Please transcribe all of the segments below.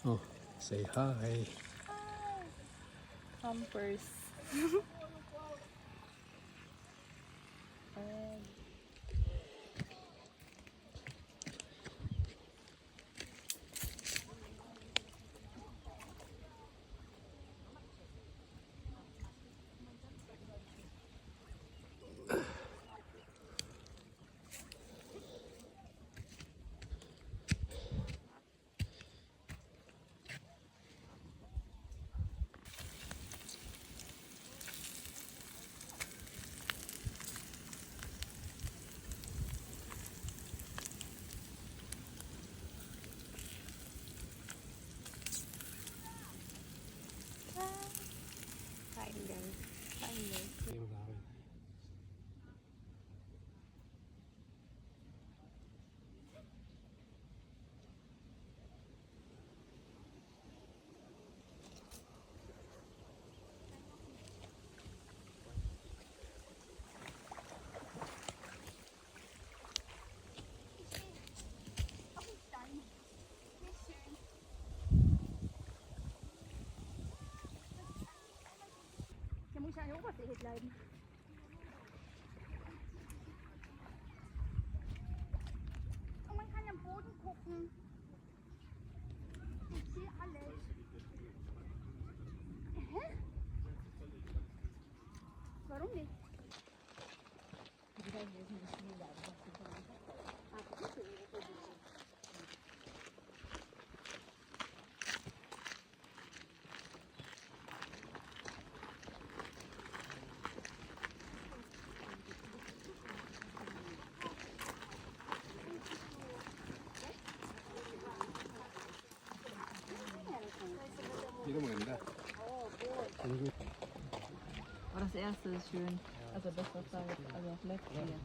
Oh, say hi. Pampers. Kain guys. Kain guys. Jeg muss ja auch was bleiben. Und man kann am Boden gucken. Ich sehe alles. Hä? Warum nicht? Dito maganda. Aber das erste ist schön. Also das, was da jetzt, also das letzte hier.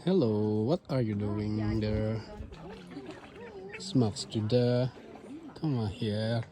Hello, what are you doing there? Smokes to the. Come on here.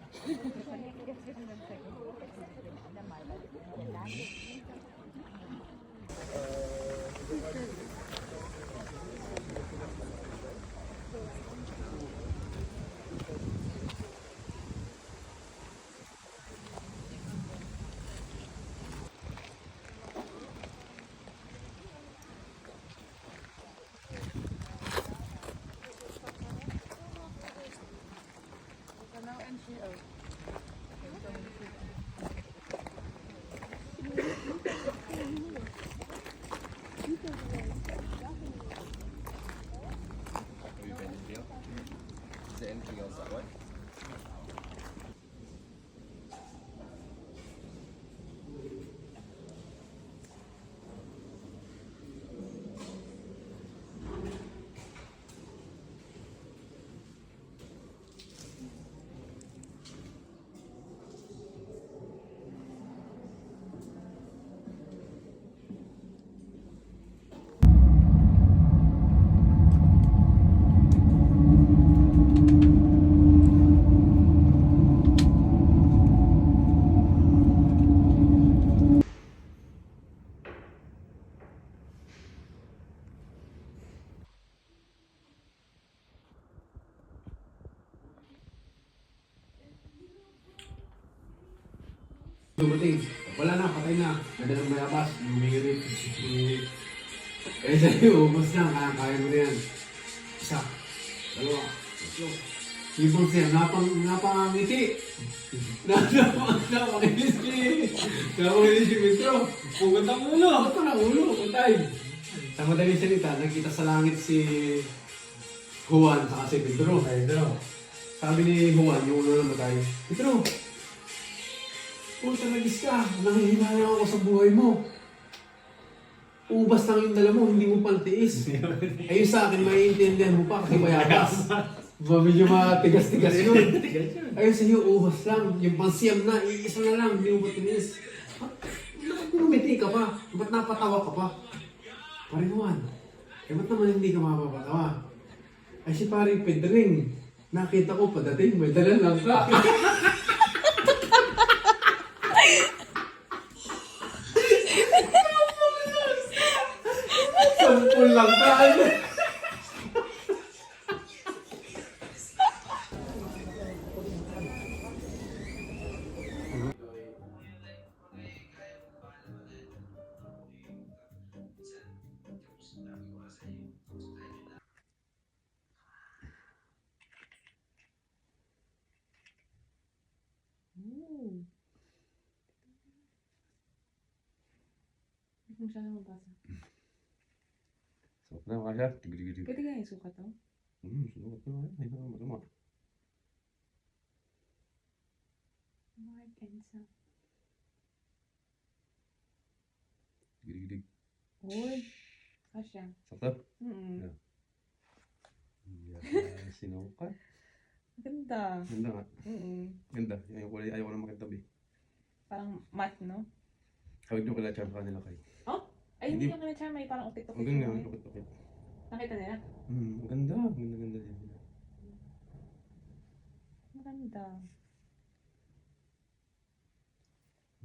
Is there anything else that way? Dumating. Wala na, patay na. Madalang mayabas. Lumirit. Eh, sa'yo, ubos na. Kaya mo na yan. Isa. Dalawa. Tatlo. Ibon siya. Napangangiti. Napangangiti. Napangangiti si Metro. Pugat ang ulo. Ito na ulo. Patay. Sa madaling salita, nakita sa langit si Juan sa si Pedro. Sabi ni Juan, yung una na matay, Pedro, puta nagis ka, nangihinayang ako sa buhay mo. Ubas lang yung dala mo, hindi mo pantiis. Ayun sa akin, maiintindihan mo pa kasi mayabas. Medyo matigas-tigas yun. Ayun sa iyo, ubas lang. Yung pansiyam na, isa na lang, hindi mo patinis. Bakit ngumiti ka pa? Ba't napatawa ka pa? Paring Juan, ba't naman hindi ka mapapatawa? Ay si paring Pedring, nakita ko padating, may dala lang ka. Sampul lang ka. Ooh. Hindi mo siya na mabasa. Sarap na kasi, tigil-tigil. Pwede kaya yung sukat to? Sunukat na. Ay, masama. Mark and Sam. Tigil-tigil. Uy. Kasya. Sakto? Mm-mm. Sinukat. Ganda. Ganda nga. Mm-mm. Ganda. Ayaw ko na makitabi. Parang matte, no? Kawag nyo kala charm kanila kayo. Oh? Ay, Hindi. hindi yung kanya may parang ukit-ukit. Ang ganda, yung- ukit-ukit. Nakita nila? Ang ganda. Ganda din. Maganda.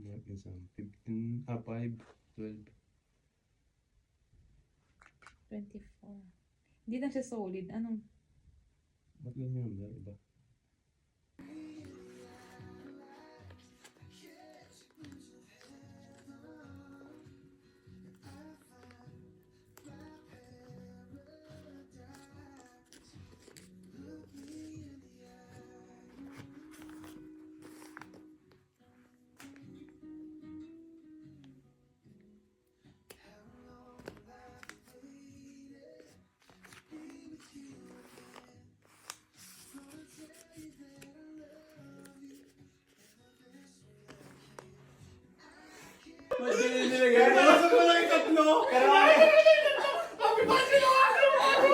Mark and Sam. 15, 5, 12. 24. Hindi na siya solid. Anong? Ba't ganyan? Meron iba?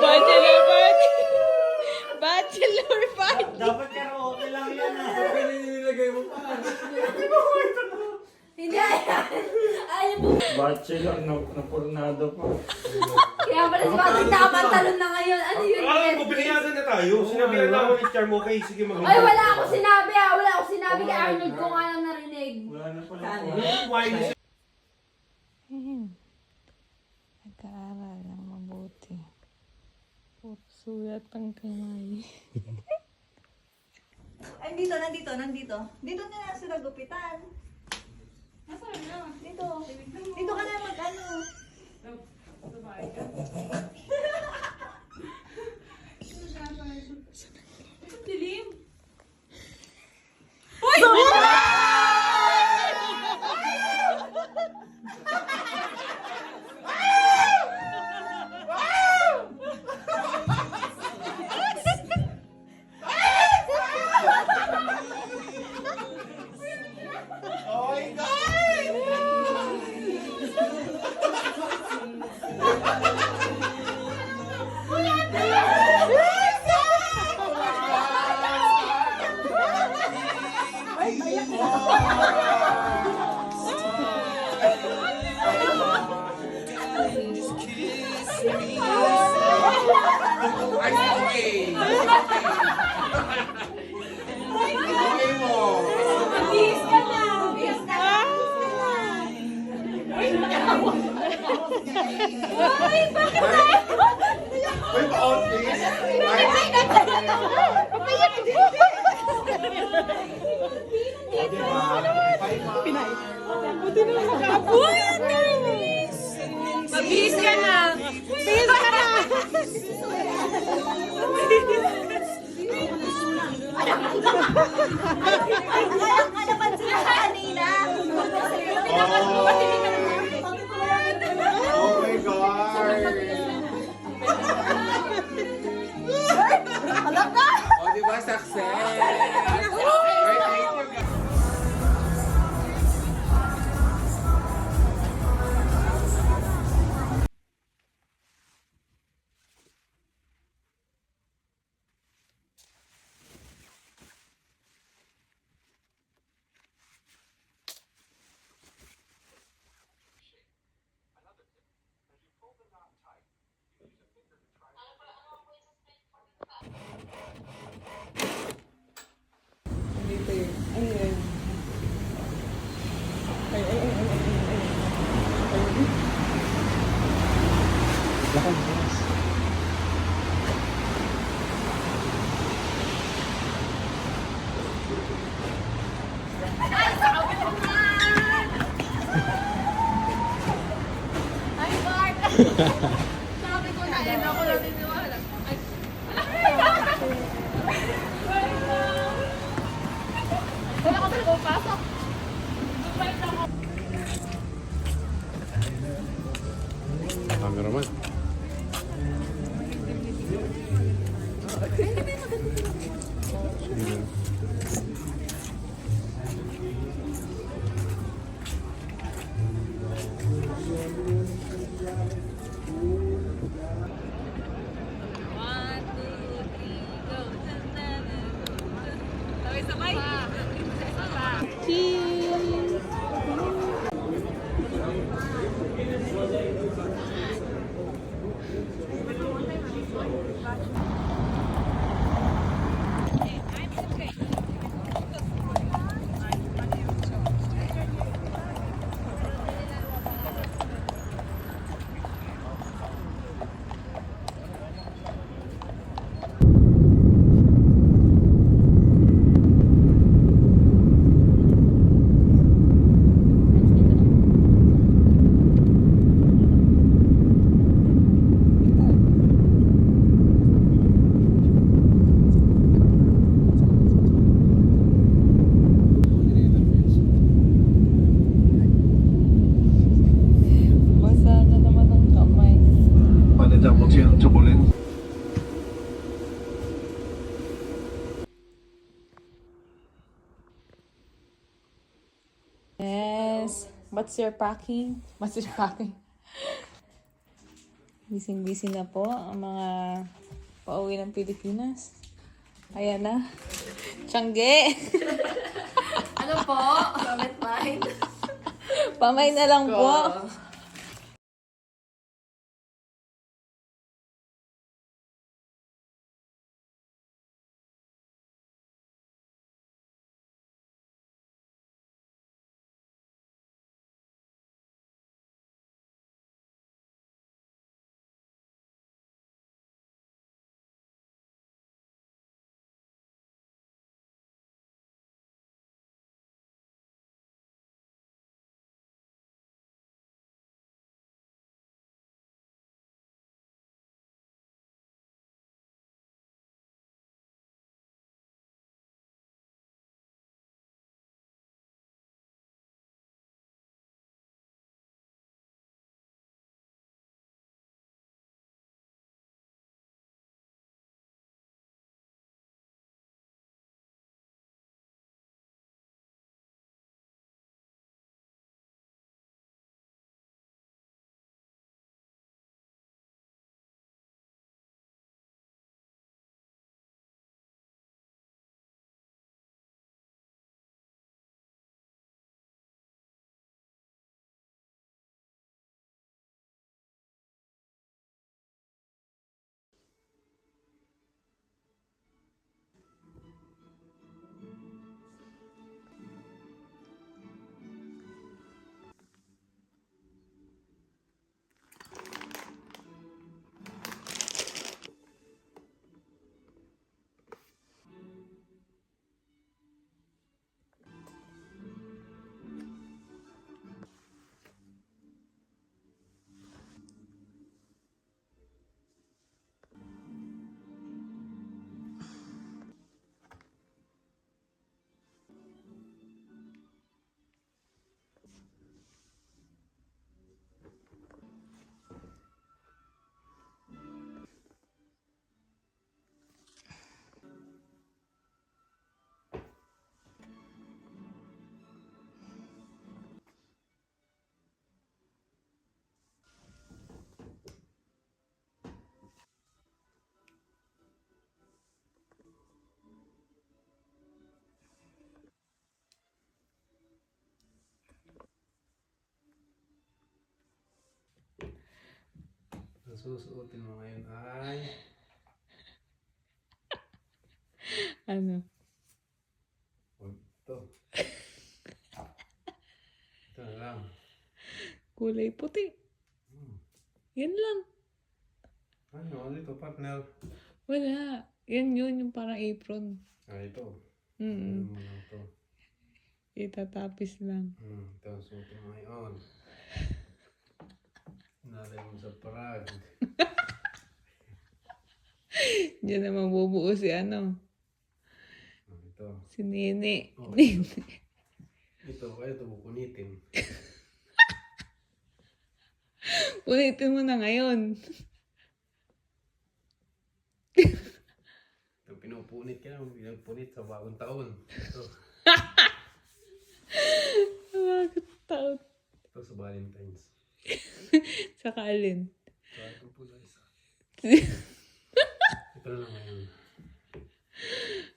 Bachelor party! Bachelor party! Dapat karaoke lang yan ah. Hindi, ayaw mo. Bachelor na pornado pa. Kaya pala si Bakit nakapantalon na ngayon. Ano yun? Pinayagan na tayo. Sinabi lang ako ni Charm, okay, sige mag- Ay, wala akong sinabi ah. Wala akong sinabi kay Arnold ko nga lang narinig. Wala na pala po. Wine Nag-aaral ng mabuti. Puro sulat ang kamay. Ay, nandito. Dito na lang sila gupitan. Nasaan na? Dito. Dito ka na mag-ano. Dilim. Bis ka na. Bis ka na. Ay, bakit na? Uy, pa-out please. Ay, papayak din. Mabihis ka na! Bihis ka na! Ano ba sila kanina? Oh my God. Alam ka? O, diba? Sabi ko na, ako naniniwala. Wala ko talaga pasok. Cameraman. One, two, three, go. Sabay-sabay. Cheese! Basa na naman ang kamay. Yes. What's your packing? What's your packing? Busy-busy na po ang mga pauwi ng Pilipinas. Ayan na. Tiyangge! Ano po? Comment mine. Pamay na lang po. susuotin mo ngayon ay... Ano? Ito. Ito na lang. Kulay puti. Yan lang. Ano ito, partner? Wala. Yan yun, yung parang apron. Ito. Mm. Ano mo lang ito? Itatapis lang. Ito, suotin mo ngayon. Nalay mo sa parag. Diyan na mabubuo si ano. Ito. Si Nene. Oh, ito, kaya ito punitin. Ulitin mo na ngayon. Ito, pinupunit ka na. Pinagpunit sa bagong taon. Ito. Bakit taon? Ito sa Valentine's. Saka alin? So, ito pula isa. Ito na lang ngayon.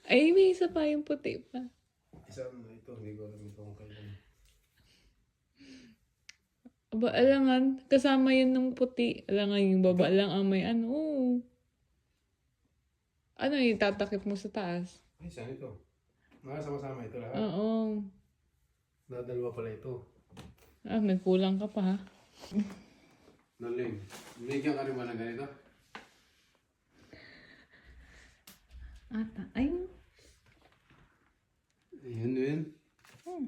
Ay, may isa pa yung puti pa. Isa na ito. Hindi ko alam ito kung kailan. Aba, alangan. Kasama yun ng puti. Alangan yung baba lang ang may ano. Oo. Ano yung tatakip mo sa taas? Ay, saan ito? Sama-sama ito lahat. Oo. Nadalawa pala ito. Ah, may kulang ka pa ha. Naling. Binigyan ka rin ba ng ganito? Ata. Ayun. Ayun yun. Hmm.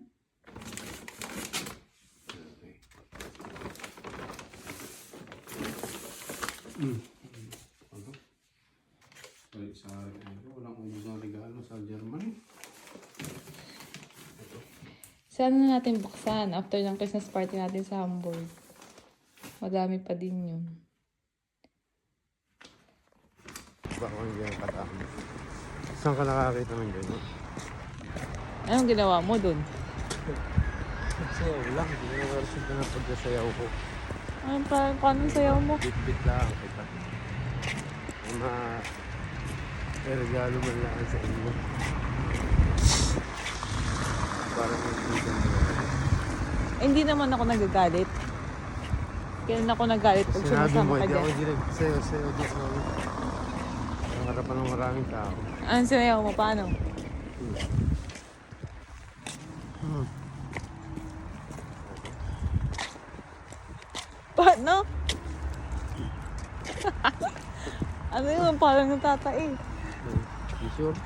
Okay. Ano? Balik sa regalo. Walang ubos ng regalo sa Germany. Saan na natin buksan after ng Christmas party natin sa Hamburg? Madami pa din yun. Baka hindi ang katama. Saan ka nakakita ng gano'n? Anong ginawa mo dun? Sayaw lang. Hindi na nakaroon na pagkasayaw ko. Ano pa? Paano sayaw mo? Bit-bit lang kita. May regalo man lang sa inyo. Parang hindi ko Hindi naman ako nagagalit. Kailan ako nagalit pag sinabi mo, sumasama ka hindi ako dyan? direct sayo dyan. Ang harapan ng maraming tao. Anong sinayaw mo? Paano? Paano? Ano yun? Parang natatai. You sure?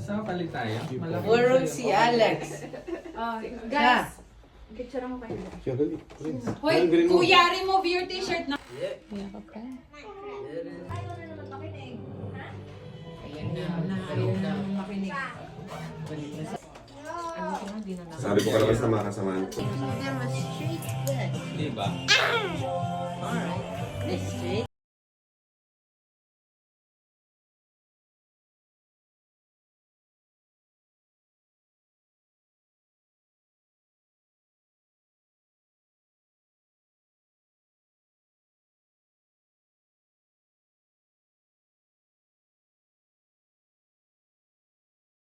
Saan palit tayo? Malaki Puro si Alex. Guys, picture mo kayo. Hoy, kuya, remove your t-shirt na. Kaya ka pa. Ayun na, makinig. Sabi ko ka naman sa mga kasamahan ko. Demonstrate good. Diba? Alright. This straight.